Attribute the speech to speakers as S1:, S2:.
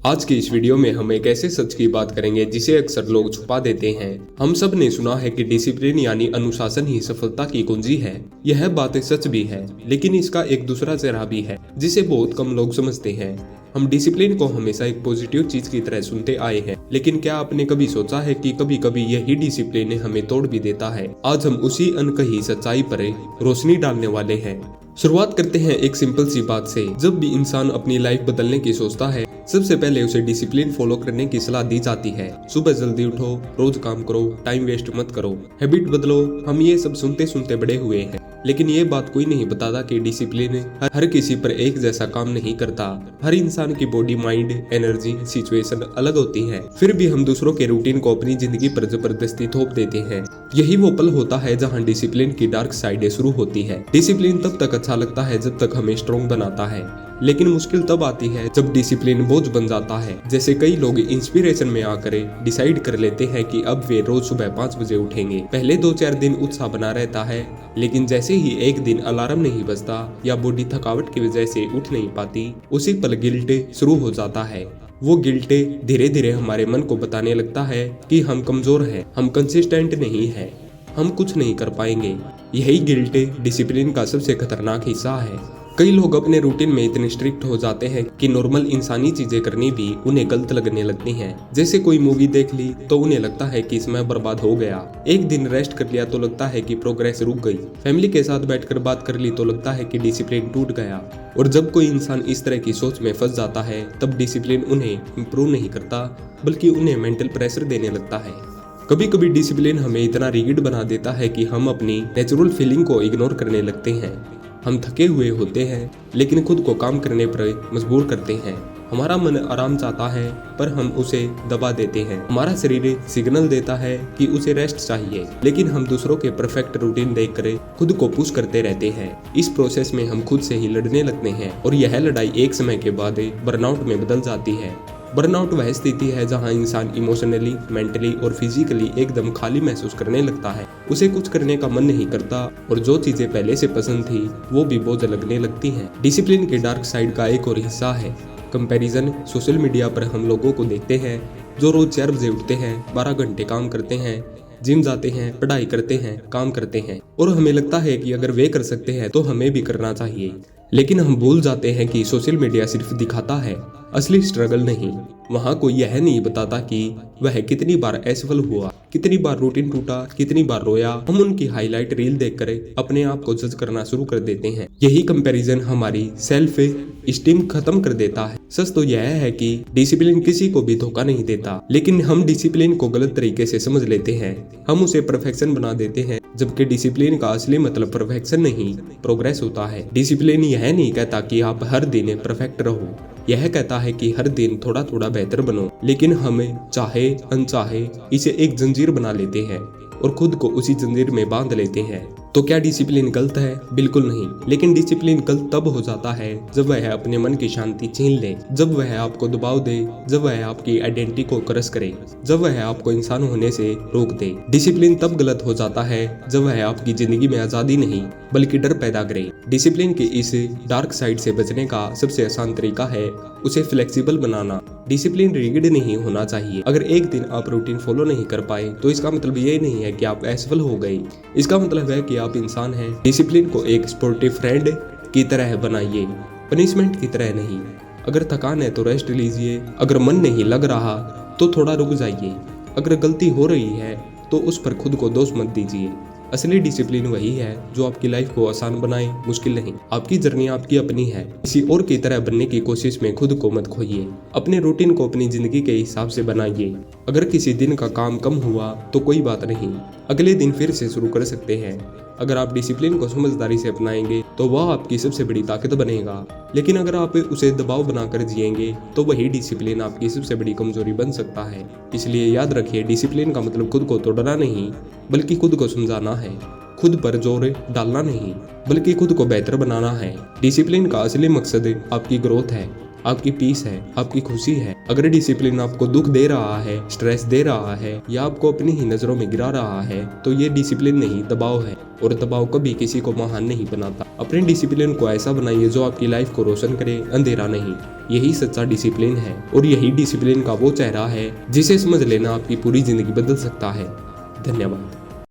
S1: आज की इस वीडियो में हम एक ऐसे सच की बात करेंगे जिसे अक्सर लोग छुपा देते हैं। हम सब ने सुना है कि डिसिप्लिन यानी अनुशासन ही सफलता की कुंजी है। यह बात सच भी है, लेकिन इसका एक दूसरा चेहरा भी है जिसे बहुत कम लोग समझते हैं। हम डिसिप्लिन को हमेशा एक पॉजिटिव चीज की तरह सुनते आए हैं, लेकिन क्या आपने कभी सोचा है कि कभी कभी यही डिसिप्लिन हमें तोड़ भी देता है। आज हम उसी अनकही सच्चाई पर रोशनी डालने वाले हैं। शुरुआत करते हैं एक सिंपल सी बात से। जब भी इंसान अपनी लाइफ बदलने की सोचता है, सबसे पहले उसे डिसिप्लिन फॉलो करने की सलाह दी जाती है। सुबह जल्दी उठो, रोज काम करो, टाइम वेस्ट मत करो, हैबिट बदलो। हम ये सब सुनते सुनते बड़े हुए हैं, लेकिन ये बात कोई नहीं बताता कि डिसिप्लिन हर किसी पर एक जैसा काम नहीं करता। हर इंसान की बॉडी, माइंड, एनर्जी, सिचुएशन अलग होती है। फिर भी हम दूसरों के रूटीन को अपनी जिंदगी पर जबरदस्ती थोप देते हैं। यही वो पल होता है जहाँ डिसिप्लिन की डार्क साइड शुरू होती है। डिसिप्लिन तब तक अच्छा लगता है जब तक हमें स्ट्रॉन्ग बनाता है, लेकिन मुश्किल तब आती है जब डिसिप्लिन बोझ बन जाता है। जैसे कई लोग इंस्पिरेशन में आकर डिसाइड कर लेते हैं कि अब वे रोज सुबह 5 बजे उठेंगे। पहले 2-4 दिन उत्साह बना रहता है, लेकिन जैसे ही एक दिन अलार्म नहीं बजता या बॉडी थकावट की वजह से उठ नहीं पाती, उसी पल गिल्ट शुरू हो जाता है। वो गिल्ट धीरे धीरे हमारे मन को बताने लगता है कि हम कमजोर हैं, हम कंसिस्टेंट नहीं हैं, हम कुछ नहीं कर पाएंगे। यही गिल्ट डिसिप्लिन का सबसे खतरनाक हिस्सा है। कई लोग अपने रूटीन में इतने स्ट्रिक्ट हो जाते हैं कि नॉर्मल इंसानी चीजें करनी भी उन्हें गलत लगने लगती हैं। जैसे कोई मूवी देख ली तो उन्हें लगता है कि समय बर्बाद हो गया। एक दिन रेस्ट कर लिया तो लगता है कि प्रोग्रेस रुक गई। फैमिली के साथ बैठकर बात कर ली तो लगता है कि डिसिप्लिन टूट गया। और जब कोई इंसान इस तरह की सोच में फंस जाता है, तब डिसिप्लिन उन्हें इम्प्रूव नहीं करता, बल्कि उन्हें मेंटल प्रेशर देने लगता है। कभी कभी डिसिप्लिन हमें इतना रिगिड बना देता है कि हम अपनी नेचुरल फीलिंग को इग्नोर करने लगते हैं। हम थके हुए होते हैं, लेकिन खुद को काम करने पर मजबूर करते हैं। हमारा मन आराम चाहता है, पर हम उसे दबा देते हैं। हमारा शरीर सिग्नल देता है कि उसे रेस्ट चाहिए, लेकिन हम दूसरों के परफेक्ट रूटीन देखकर खुद को पुश करते रहते हैं। इस प्रोसेस में हम खुद से ही लड़ने लगते हैं, और यह लड़ाई एक समय के बाद बर्नआउट में बदल जाती है। बर्नआउट वह स्थिति है जहां इंसान इमोशनली, मेंटली और फिजिकली एकदम खाली महसूस करने लगता है। उसे कुछ करने का मन नहीं करता, और जो चीजें पहले से पसंद थी वो भी बोझ लगने लगती हैं। डिसिप्लिन के डार्क साइड का एक और हिस्सा है कंपैरिजन। सोशल मीडिया पर हम लोगों को देखते हैं जो रोज 4 बजे उठते हैं, 12 घंटे काम करते हैं, जिम जाते हैं, पढ़ाई करते हैं, काम करते हैं, और हमें लगता है कि अगर वे कर सकते हैं तो हमें भी करना चाहिए। लेकिन हम भूल जाते हैं कि सोशल मीडिया सिर्फ दिखाता है, असली स्ट्रगल नहीं। वहाँ कोई यह नहीं बताता कि वह कितनी बार असफल हुआ, कितनी बार रूटीन टूटा, कितनी बार रोया। हम उनकी हाईलाइट रील देखकर अपने आप को जज करना शुरू कर देते हैं। यही कंपैरिजन हमारी सेल्फ स्टीम खत्म कर देता है। सच तो यह है कि डिसिप्लिन किसी को भी धोखा नहीं देता, लेकिन हम डिसिप्लिन को गलत तरीके से समझ लेते हैं। हम उसे परफेक्शन बना देते हैं, जबकि डिसिप्लिन का असली मतलब परफेक्शन नहीं, प्रोग्रेस होता है। डिसिप्लिन यह नहीं कहता कि आप हर दिन परफेक्ट रहो, यह कहता है कि हर दिन थोड़ा थोड़ा बेहतर बनो। लेकिन हमें चाहे अनचाहे इसे एक जंजीर बना लेते हैं और खुद को उसी जंजीर में बांध लेते हैं। तो क्या डिसिप्लिन गलत है? बिल्कुल नहीं, लेकिन डिसिप्लिन गलत तब हो जाता है जब वह अपने मन की शांति छीन ले, जब वह आपको दबाव दे, जब वह आपकी आइडेंटिटी को क्रश करे, जब वह आपको इंसान होने से रोक दे। डिसिप्लिन तब गलत हो जाता है जब वह आपकी जिंदगी में आजादी नहीं बल्कि डर पैदा करे। डिसिप्लिन के इस डार्क साइड से बचने का सबसे आसान तरीका है उसे फ्लेक्सिबल बनाना। डिसिप्लिन रिगिड नहीं होना चाहिए। अगर एक दिन आप रूटीन फॉलो नहीं कर पाए तो इसका मतलब ये नहीं है कि आप असफल हो गए। इसका मतलब है कि आप इंसान हैं। डिसिप्लिन को एक स्पोर्टिव फ्रेंड की तरह बनाइए, पनिशमेंट की तरह नहीं। अगर थकान है तो रेस्ट लीजिए, अगर मन नहीं लग रहा तो थोड़ा रुक जाइए, अगर गलती हो रही है तो उस पर खुद को दोष मत दीजिए। असली डिसिप्लिन वही है जो आपकी लाइफ को आसान बनाए, मुश्किल नहीं। आपकी जर्नी आपकी अपनी है। किसी और की तरह बनने की कोशिश में खुद को मत खोइए। अपने रूटीन को अपनी जिंदगी के हिसाब से बनाइए। अगर किसी दिन का काम कम हुआ तो कोई बात नहीं, अगले दिन फिर से शुरू कर सकते हैं। अगर आप डिसिप्लिन को समझदारी से अपनाएंगे तो वह आपकी सबसे बड़ी ताकत बनेगा, लेकिन अगर आप उसे दबाव बनाकर जिएंगे तो वही डिसिप्लिन आपकी सबसे बड़ी कमजोरी बन सकता है। इसलिए याद रखिए, डिसिप्लिन का मतलब खुद को तोड़ना नहीं, बल्कि खुद को समझाना है। खुद पर जोर डालना नहीं, बल्कि खुद को बेहतर बनाना है। डिसिप्लिन का असली मकसद आपकी ग्रोथ है, आपकी पीस है, आपकी खुशी है। अगर डिसिप्लिन आपको दुख दे रहा है, स्ट्रेस दे रहा है या आपको अपनी ही नजरों में गिरा रहा है तो ये डिसिप्लिन नहीं, दबाव है। और दबाव कभी किसी को महान नहीं बनाता। अपने डिसिप्लिन को ऐसा बनाइए जो आपकी लाइफ को रोशन करे, अंधेरा नहीं। यही सच्चा डिसिप्लिन है और यही डिसिप्लिन का वो चेहरा है जिसे समझ लेना आपकी पूरी जिंदगी बदल सकता है। धन्यवाद।